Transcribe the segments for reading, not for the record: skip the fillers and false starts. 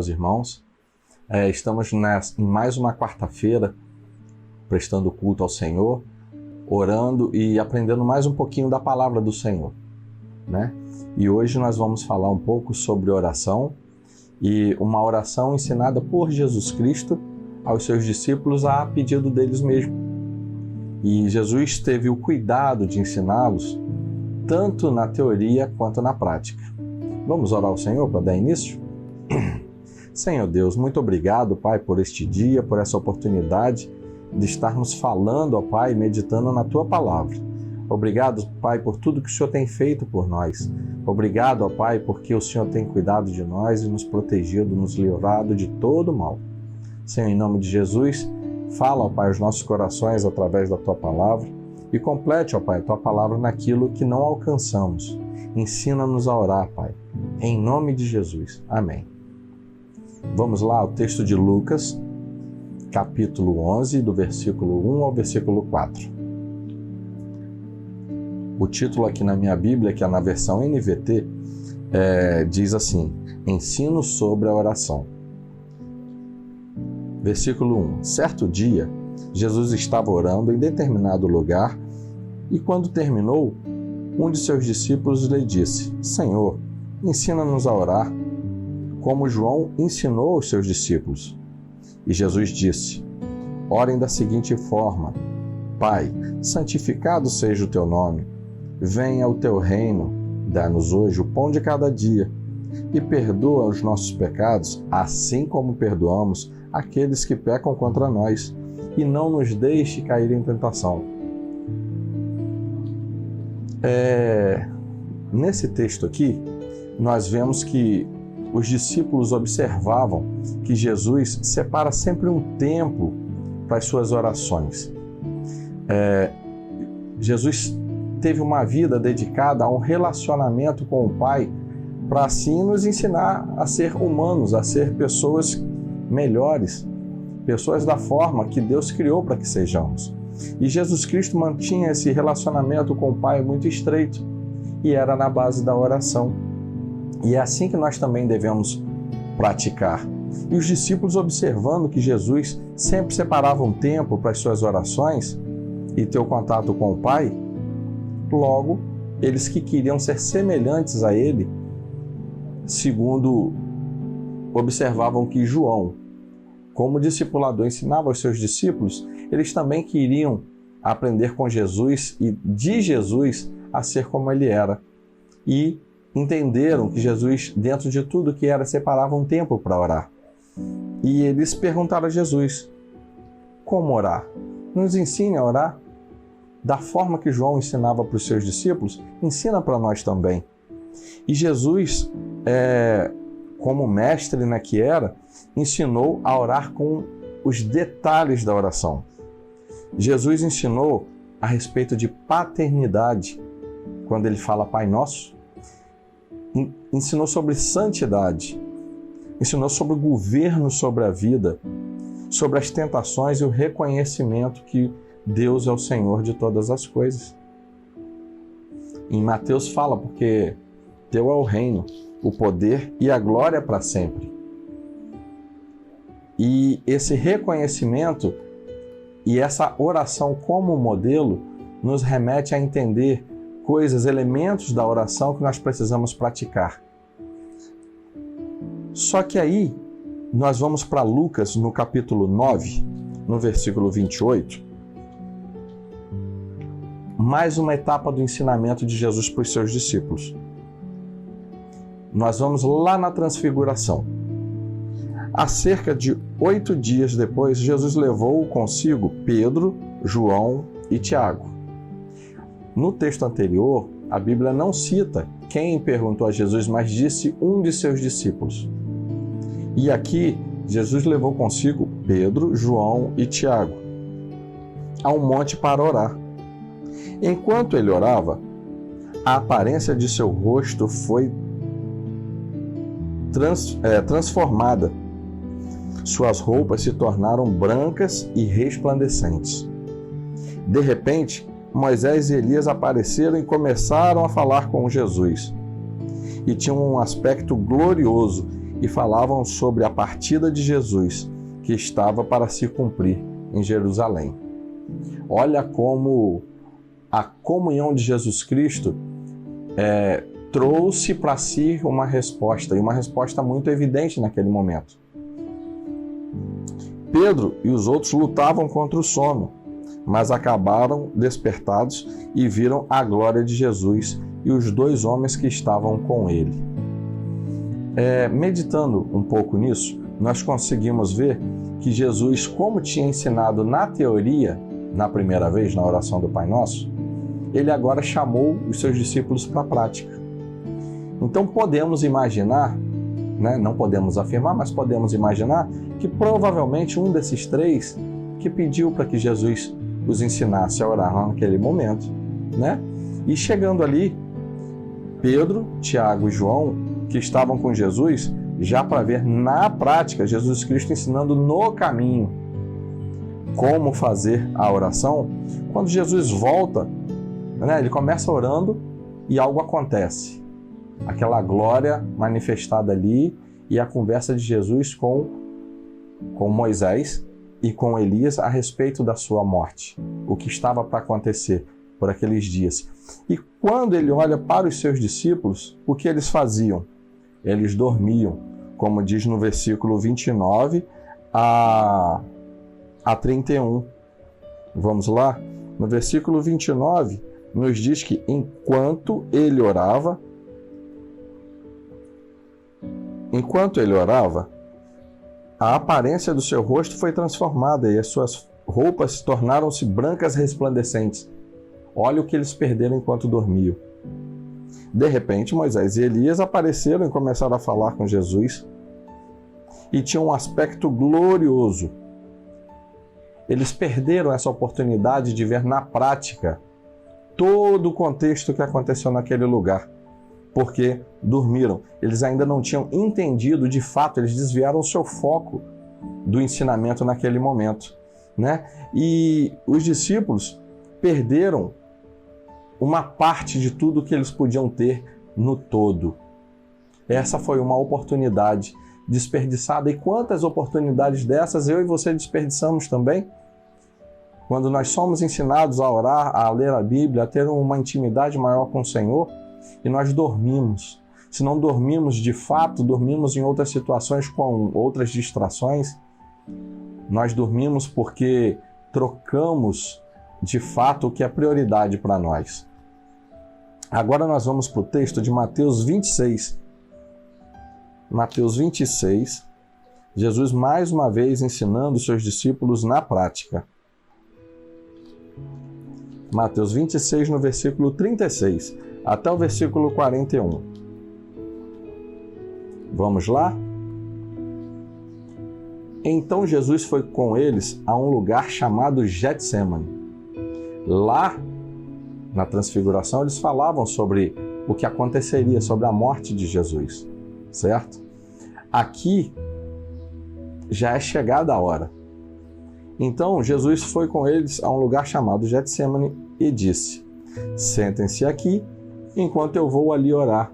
meus irmãos. Estamos em mais uma quarta-feira, prestando culto ao Senhor, orando e aprendendo mais um pouquinho da palavra do Senhor, né? E hoje nós vamos falar um pouco sobre oração, e uma oração ensinada por Jesus Cristo aos seus discípulos a pedido deles mesmos. E Jesus teve o cuidado de ensiná-los tanto na teoria quanto na prática. Vamos orar ao Senhor para dar início? Senhor Deus, muito obrigado, Pai, por este dia, por essa oportunidade de estarmos falando, ó Pai, meditando na Tua Palavra. Obrigado, Pai, por tudo que o Senhor tem feito por nós. Obrigado, ó Pai, porque o Senhor tem cuidado de nós e nos protegido, nos livrado de todo mal. Senhor, em nome de Jesus, fala, ó Pai, aos nossos corações através da Tua Palavra e complete, ó Pai, a Tua Palavra naquilo que não alcançamos. Ensina-nos a orar, Pai, em nome de Jesus. Amém. Vamos lá ao texto de Lucas, capítulo 11, do versículo 1 ao versículo 4. O título aqui na minha Bíblia, que é na versão NVT, diz assim: Ensino sobre a oração. Versículo 1. Certo dia, Jesus estava orando em determinado lugar e, quando terminou, um de seus discípulos lhe disse: Senhor, ensina-nos a orar, como João ensinou aos seus discípulos. E Jesus disse: Orem da seguinte forma: Pai, santificado seja o teu nome, venha o teu reino, dá-nos hoje o pão de cada dia, e perdoa os nossos pecados, assim como perdoamos aqueles que pecam contra nós, e não nos deixe cair em tentação. Nesse texto aqui, nós vemos que os discípulos observavam que Jesus separa sempre um tempo para as suas orações. Jesus teve uma vida dedicada a um relacionamento com o Pai para assim nos ensinar a ser humanos, a ser pessoas melhores, pessoas da forma que Deus criou para que sejamos. E Jesus Cristo mantinha esse relacionamento com o Pai muito estreito e era na base da oração. E é assim que nós também devemos praticar. E os discípulos, observando que Jesus sempre separava um tempo para as suas orações e ter o contato com o Pai, logo, eles que queriam ser semelhantes a Ele, segundo observavam que João, como discipulador, ensinava aos seus discípulos, eles também queriam aprender com Jesus e de Jesus a ser como Ele era. E entenderam que Jesus, dentro de tudo que era, separava um tempo para orar. E eles perguntaram a Jesus: como orar? Nos ensine a orar. Da forma que João ensinava para os seus discípulos, ensina para nós também. E Jesus, como mestre que era, ensinou a orar com os detalhes da oração. Jesus ensinou a respeito de paternidade, quando ele fala Pai Nosso. Ensinou sobre santidade, ensinou sobre o governo sobre a vida, sobre as tentações e o reconhecimento que Deus é o Senhor de todas as coisas. Em Mateus fala, porque teu é o reino, o poder e a glória para sempre. E esse reconhecimento e essa oração como modelo nos remete a entender coisas, elementos da oração que nós precisamos praticar. Só que aí, nós vamos para Lucas, no capítulo 9, no versículo 28, mais uma etapa do ensinamento de Jesus para os seus discípulos. Nós vamos lá na Transfiguração. Há cerca de 8 dias depois, Jesus levou consigo Pedro, João e Tiago. No texto anterior, a Bíblia não cita quem perguntou a Jesus, mas disse um de seus discípulos. E aqui, Jesus levou consigo Pedro, João e Tiago a um monte para orar. Enquanto ele orava, a aparência de seu rosto foi transformada. Suas roupas se tornaram brancas e resplandecentes. De repente, Moisés e Elias apareceram e começaram a falar com Jesus. E tinham um aspecto glorioso, e falavam sobre a partida de Jesus, que estava para se cumprir em Jerusalém. Olha como a comunhão de Jesus Cristo trouxe para si uma resposta, e uma resposta muito evidente naquele momento. Pedro e os outros lutavam contra o sono, mas acabaram despertados e viram a glória de Jesus e os dois homens que estavam com ele. Meditando um pouco nisso, nós conseguimos ver que Jesus, como tinha ensinado na teoria, na primeira vez, na oração do Pai Nosso, ele agora chamou os seus discípulos para a prática. Então podemos imaginar, não podemos afirmar, mas podemos imaginar que provavelmente um desses três que pediu para que Jesus os ensinasse a orar lá naquele momento, E chegando ali, Pedro, Tiago e João, que estavam com Jesus, já para ver na prática Jesus Cristo ensinando no caminho como fazer a oração. Quando Jesus volta, ele começa orando e algo acontece. Aquela glória manifestada ali e a conversa de Jesus com Moisés e com Elias a respeito da sua morte, o que estava para acontecer por aqueles dias. E quando ele olha para os seus discípulos, o que eles faziam? Eles dormiam, como diz no versículo 29 a 31. Vamos lá? No versículo 29, nos diz que enquanto ele orava, a aparência do seu rosto foi transformada e as suas roupas tornaram-se brancas resplandecentes. Olha o que eles perderam enquanto dormiam. De repente, Moisés e Elias apareceram e começaram a falar com Jesus. E tinham um aspecto glorioso. Eles perderam essa oportunidade de ver na prática todo o contexto que aconteceu naquele lugar, porque dormiram. Eles ainda não tinham entendido, de fato, eles desviaram o seu foco do ensinamento naquele momento, E os discípulos perderam uma parte de tudo que eles podiam ter no todo. Essa foi uma oportunidade desperdiçada. E quantas oportunidades dessas eu e você desperdiçamos também? Quando nós somos ensinados a orar, a ler a Bíblia, a ter uma intimidade maior com o Senhor, e nós dormimos. Se não dormimos de fato, dormimos em outras situações com outras distrações. Nós dormimos porque trocamos de fato o que é prioridade para nós. Agora nós vamos para o texto de Mateus 26. Mateus 26, Jesus mais uma vez ensinando os seus discípulos na prática. Mateus 26, no versículo 36, até o versículo 41. Vamos lá? Então Jesus foi com eles a um lugar chamado Getsêmani. Lá, na transfiguração, eles falavam sobre o que aconteceria, sobre a morte de Jesus, certo? Aqui já é chegada a hora. Então Jesus foi com eles a um lugar chamado Getsêmani e disse: sentem-se aqui enquanto eu vou ali orar.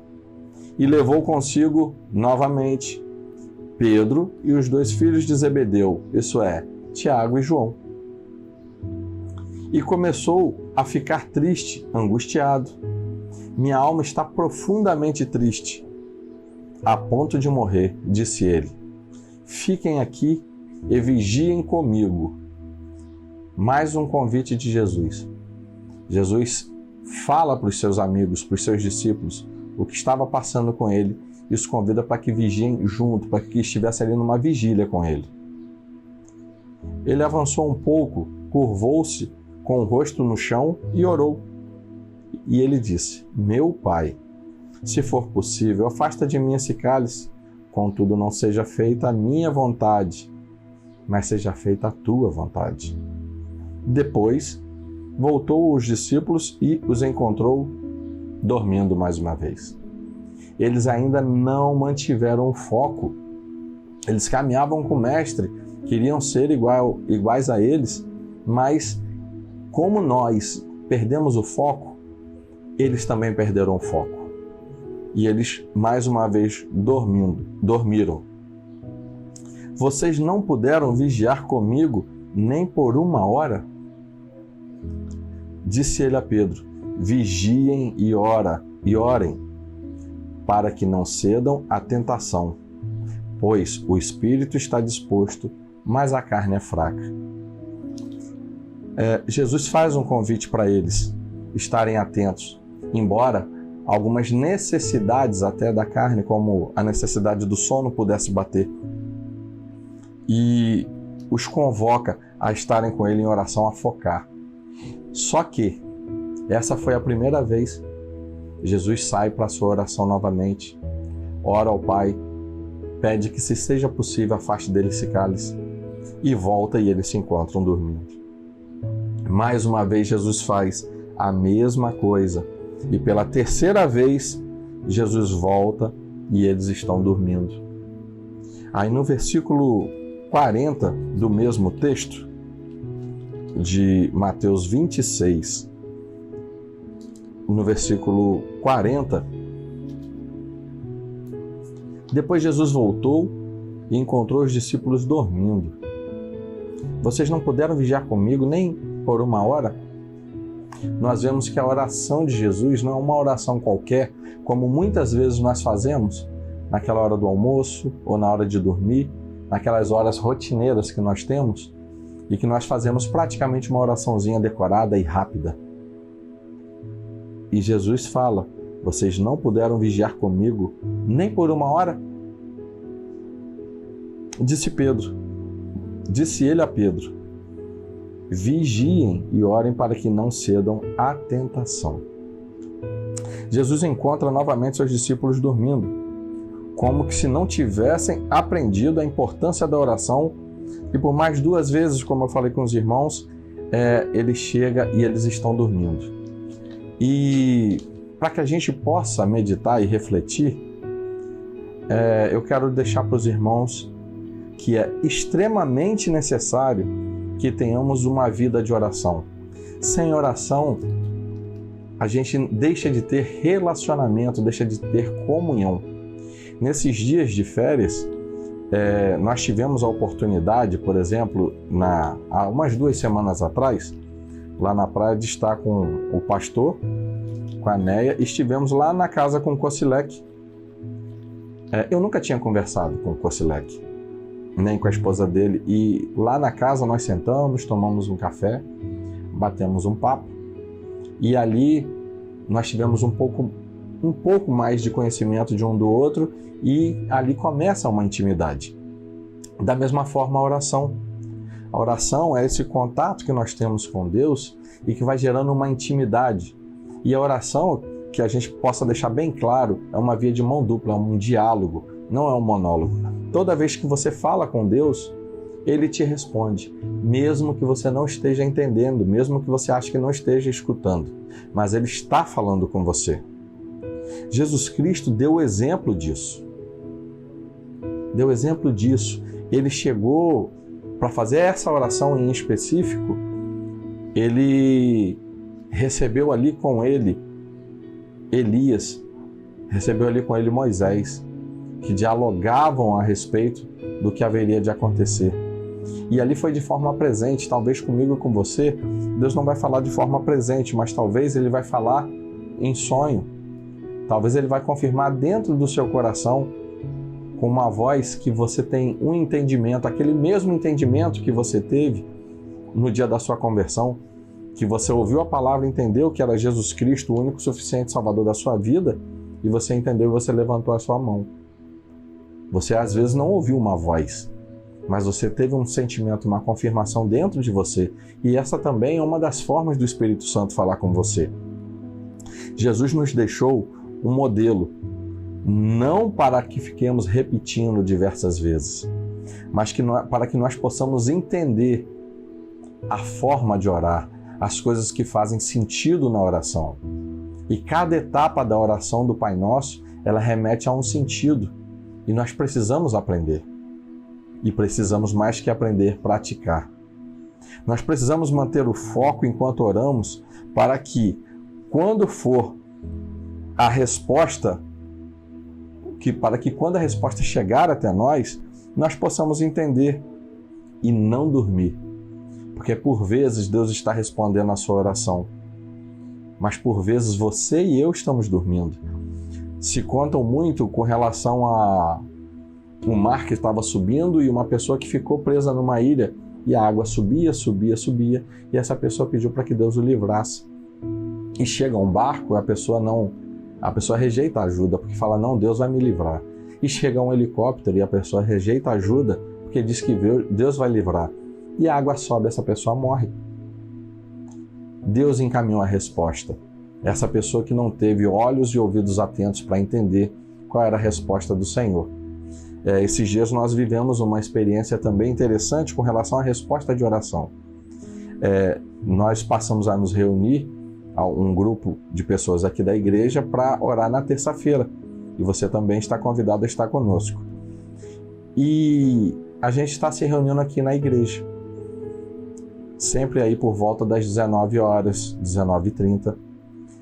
E levou consigo novamente Pedro e os dois filhos de Zebedeu, isso é, Tiago e João. E começou a ficar triste, angustiado. Minha alma está profundamente triste, a ponto de morrer, disse ele. Fiquem aqui e vigiem comigo. Mais um convite de Jesus. Jesus fala para os seus amigos, para os seus discípulos, o que estava passando com ele, e os convida para que vigiem junto, para que estivesse ali numa vigília com ele. Ele avançou um pouco, curvou-se com o rosto no chão e orou. E ele disse: meu Pai, se for possível, afasta de mim esse cálice, contudo não seja feita a minha vontade, mas seja feita a tua vontade. Depois, voltou aos discípulos e os encontrou dormindo mais uma vez. Eles ainda não mantiveram o foco. Eles caminhavam com o Mestre, queriam ser iguais a eles, mas como nós perdemos o foco, eles também perderam o foco. e eles mais uma vez dormiram. Vocês não puderam vigiar comigo nem por 1 hora? Disse ele a Pedro: vigiem e orem, para que não cedam à tentação, pois o espírito está disposto, mas a carne é fraca. Jesus faz um convite para eles estarem atentos, embora algumas necessidades até da carne, como a necessidade do sono, pudesse bater. E os convoca a estarem com ele em oração, a focar. Só que essa foi a primeira vez. Jesus sai para a sua oração novamente, ora ao Pai, pede que, se seja possível, afaste dele esse cálice, e volta e eles se encontram dormindo. Mais uma vez Jesus faz a mesma coisa, e pela terceira vez Jesus volta e eles estão dormindo. Aí no versículo 40 do mesmo texto, de Mateus 26, no versículo 40, depois Jesus voltou e encontrou os discípulos dormindo. Vocês não puderam vigiar comigo nem por 1 hora? Nós vemos que a oração de Jesus não é uma oração qualquer, como muitas vezes nós fazemos naquela hora do almoço ou na hora de dormir, naquelas horas rotineiras que nós temos e que nós fazemos praticamente uma oraçãozinha decorada e rápida. E Jesus fala: vocês não puderam vigiar comigo nem por 1 hora? Disse ele a Pedro: vigiem e orem para que não cedam à tentação. Jesus encontra novamente seus discípulos dormindo, como que se não tivessem aprendido a importância da oração, e por mais 2 vezes, como eu falei com os irmãos, ele chega e eles estão dormindo. E para que a gente possa meditar e refletir, eu quero deixar para os irmãos que é extremamente necessário que tenhamos uma vida de oração. Sem oração, a gente deixa de ter relacionamento, deixa de ter comunhão. Nesses dias de férias, nós tivemos a oportunidade, por exemplo, há umas 2 semanas atrás, lá na praia, de estar com o pastor, com a Neia, e estivemos lá na casa com o Kocilek. Eu nunca tinha conversado com o Kocilek, nem com a esposa dele, e lá na casa nós sentamos, tomamos um café, batemos um papo, e ali nós tivemos um pouco mais de conhecimento de um do outro, e ali começa uma intimidade. Da mesma forma, a oração. A oração é esse contato que nós temos com Deus e que vai gerando uma intimidade. E a oração, que a gente possa deixar bem claro, é uma via de mão dupla, é um diálogo, não é um monólogo. Toda vez que você fala com Deus, Ele te responde, mesmo que você não esteja entendendo, mesmo que você ache que não esteja escutando, mas Ele está falando com você. Jesus Cristo deu o exemplo disso. Ele chegou para fazer essa oração em específico, ele recebeu ali com ele Elias, recebeu ali com ele Moisés, que dialogavam a respeito do que haveria de acontecer. E ali foi de forma presente. Talvez comigo e com você, Deus não vai falar de forma presente, mas talvez Ele vai falar em sonho. Talvez Ele vai confirmar dentro do seu coração, com uma voz que você tem um entendimento, aquele mesmo entendimento que você teve no dia da sua conversão, que você ouviu a palavra, entendeu que era Jesus Cristo, o único suficiente Salvador da sua vida, e você entendeu e você levantou a sua mão. Você às vezes não ouviu uma voz, mas você teve um sentimento, uma confirmação dentro de você, e essa também é uma das formas do Espírito Santo falar com você. Jesus nos deixou um modelo, não para que fiquemos repetindo diversas vezes, mas para que nós possamos entender a forma de orar, as coisas que fazem sentido na oração. E cada etapa da oração do Pai Nosso, ela remete a um sentido, e nós precisamos aprender. E precisamos mais que aprender, praticar. Nós precisamos manter o foco enquanto oramos, para que, quando for a resposta para que quando a resposta chegar até nós possamos entender e não dormir. Porque por vezes Deus está respondendo a sua oração, mas por vezes você e eu estamos dormindo. Se contam muito com relação a um mar que estava subindo e uma pessoa que ficou presa numa ilha e a água subia, subia, subia e essa pessoa pediu para que Deus o livrasse. E chega um barco, a pessoa rejeita a ajuda porque fala, não, Deus vai me livrar. E chega um helicóptero e a pessoa rejeita a ajuda porque diz que Deus vai livrar. E a água sobe, essa pessoa morre. Deus encaminhou a resposta. Essa pessoa que não teve olhos e ouvidos atentos para entender qual era a resposta do Senhor. Esses dias nós vivemos uma experiência também interessante com relação à resposta de oração. Nós passamos a nos reunir, um grupo de pessoas aqui da igreja, para orar na terça-feira. E você também está convidado a estar conosco. E a gente está se reunindo aqui na igreja. Sempre aí por volta das 19 horas, 19h30.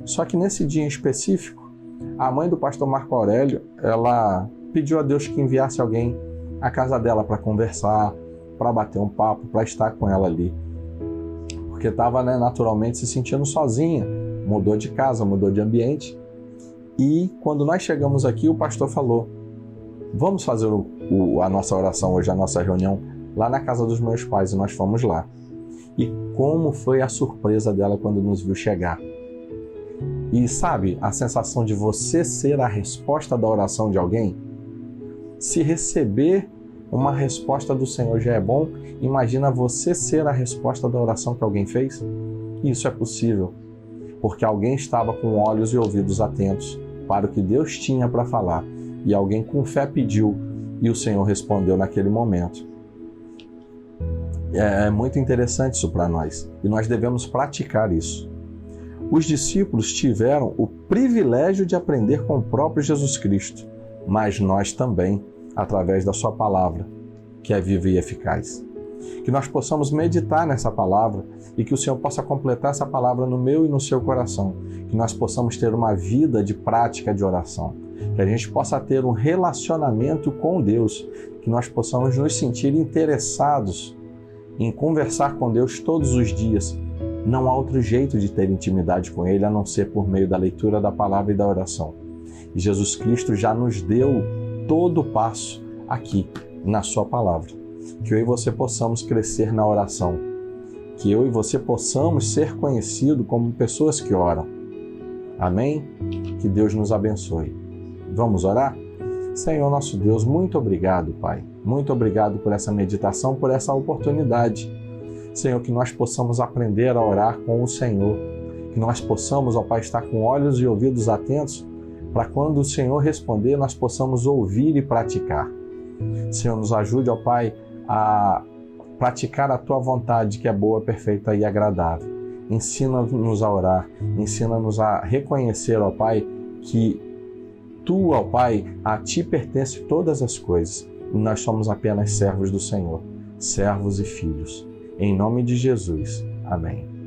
Só que nesse dia em específico, a mãe do pastor Marco Aurélio, ela pediu a Deus que enviasse alguém à casa dela para conversar, para bater um papo, para estar com ela ali. Porque estava, naturalmente se sentindo sozinha, mudou de casa, mudou de ambiente. E quando nós chegamos aqui, o pastor falou, vamos fazer a nossa oração hoje, a nossa reunião, lá na casa dos meus pais, e nós fomos lá. E como foi a surpresa dela quando nos viu chegar. E sabe, a sensação de você ser a resposta da oração de alguém? Se receber uma resposta do Senhor já é bom, imagina você ser a resposta da oração que alguém fez? Isso é possível, porque alguém estava com olhos e ouvidos atentos para o que Deus tinha para falar, e alguém com fé pediu, e o Senhor respondeu naquele momento. É muito interessante isso para nós, e nós devemos praticar isso. Os discípulos tiveram o privilégio de aprender com o próprio Jesus Cristo, mas nós também, através da sua palavra, que é viva e eficaz. Que nós possamos meditar nessa palavra e que o Senhor possa completar essa palavra no meu e no seu coração. Que nós possamos ter uma vida de prática de oração. Que a gente possa ter um relacionamento com Deus. Que nós possamos nos sentir interessados em conversar com Deus todos os dias. Não há outro jeito de ter intimidade com Ele a não ser por meio da leitura da palavra e da oração. E Jesus Cristo já nos deu todo o passo aqui na sua palavra. Que eu e você possamos crescer na oração. Que eu e você possamos ser conhecidos como pessoas que oram. Amém? Que Deus nos abençoe. Vamos orar? Senhor nosso Deus, muito obrigado, Pai. Muito obrigado por essa meditação, por essa oportunidade. Senhor, que nós possamos aprender a orar com o Senhor. Que nós possamos, ó Pai, estar com olhos e ouvidos atentos para quando o Senhor responder, nós possamos ouvir e praticar. Senhor, nos ajude, ó Pai, a praticar a Tua vontade, que é boa, perfeita e agradável. Ensina-nos a orar, ensina-nos a reconhecer, ó Pai, que Tu, ó Pai, a Ti pertence todas as coisas e nós somos apenas servos do Senhor, servos e filhos. Em nome de Jesus. Amém.